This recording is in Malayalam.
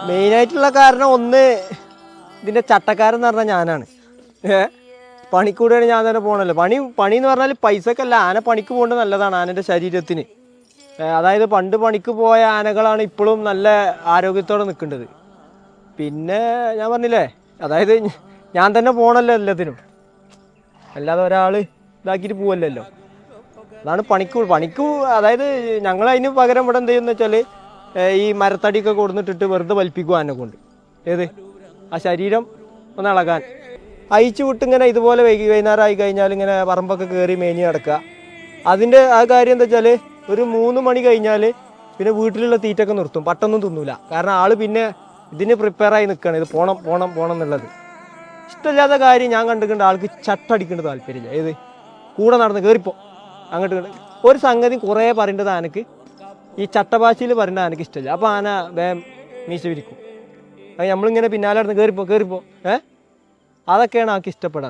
മെയിനായിട്ടുള്ള കാരണം ഒന്ന് ഇതിൻ്റെ ചട്ടക്കാരൻ എന്ന് പറഞ്ഞാൽ ഞാനാണ്. പണിക്കൂടെയാണ് ഞാൻ തന്നെ പോകണല്ലോ. പണി എന്ന് പറഞ്ഞാൽ പൈസക്കല്ല, ആന പണിക്ക് പോകേണ്ടത് നല്ലതാണ് ആനൻ്റെ ശരീരത്തിന്. അതായത് പണ്ട് പണിക്ക് പോയ ആനകളാണ് ഇപ്പോഴും നല്ല ആരോഗ്യത്തോടെ നിൽക്കേണ്ടത്. പിന്നെ ഞാൻ പറഞ്ഞില്ലേ, അതായത് ഞാൻ തന്നെ പോകണമല്ലോ എല്ലാത്തിനും, അല്ലാതെ ഒരാൾ ഇതാക്കിയിട്ട് പോവല്ലല്ലോ. അതാണ് പണിക്ക് അതായത് ഞങ്ങളതിന് പകരം ഇവിടെ എന്ത് ചെയ്യുന്നത് വെച്ചാൽ ഈ മരത്തടിയൊക്കെ കൊടുന്നിട്ടിട്ട് വെറുതെ വലിപ്പിക്കും ആനെ കൊണ്ട്. ഏത് ആ ശരീരം ഒന്ന് ഇളകാൻ അയച്ചു വിട്ട് ഇങ്ങനെ ഇതുപോലെ വൈകുന്നേരം ആയി കഴിഞ്ഞാൽ ഇങ്ങനെ പറമ്പൊക്കെ കയറി മേഞ്ഞ് കിടക്കുക. അതിൻ്റെ ആ കാര്യം എന്താ വെച്ചാൽ ഒരു 3 മണി കഴിഞ്ഞാൽ പിന്നെ വീട്ടിലുള്ള തീറ്റൊക്കെ നിർത്തും, പട്ടൊന്നും തിന്നൂല. കാരണം ആൾ പിന്നെ ഇതിന് പ്രിപ്പയറായി നിൽക്കുകയാണ്, ഇത് പോണം എന്നുള്ളത്. ഇഷ്ടമില്ലാത്ത കാര്യം ഞാൻ കണ്ടിട്ടുണ്ട്, ആൾക്ക് ചട്ടടിക്കേണ്ട താല്പര്യമില്ല. ഏത് കൂടെ നടന്ന് കയറിപ്പോ അങ്ങോട്ട് ഒരു സംഗതി കുറേ പറയേണ്ടത് ആനക്ക് ഈ ചട്ടഭാഷയിൽ പറയേണ്ട ആനക്ക് ഇഷ്ടമില്ല. അപ്പോൾ ആന വേം മീശ വിരിക്കും. അത് നമ്മളിങ്ങനെ പിന്നാലെ നടന്ന് കയറിപ്പോ അതൊക്കെയാണ് ആൾക്ക് ഇഷ്ടപ്പെടാറ്.